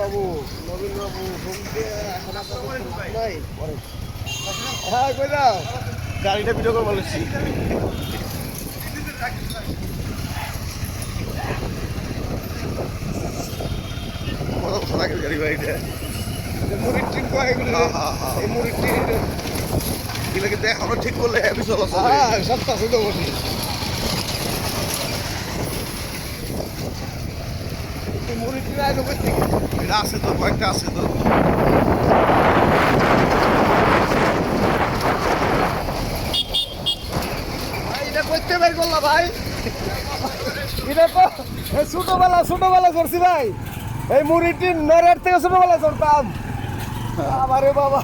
বাবু, নবীন বাবু, ঘুমতে এখন আপনাদের নাই পরে। হ্যাঁ কই যাও? গাড়িটা ভিডিও করে বলেছি। গাড়ি বাড়িটা মুড়ির ট্রিপ কয় এই মুড়ির ট্রিপ এগুলো কিন্তু এখনো ঠিক করলে হ্যাপি চলাচল। হ্যাঁ সপ্তাহ শুধু বসি মুড়ির ট্রিপ আগে করতে এটা আছে তো কয়েকটা আছে তো। এটা করতে বের করলাম ভাই, এটা তো ছোটবেলা করছি ভাই। এই মুড়িটি নরের থেকে ছোটবেলা করতাম। আরে বাবা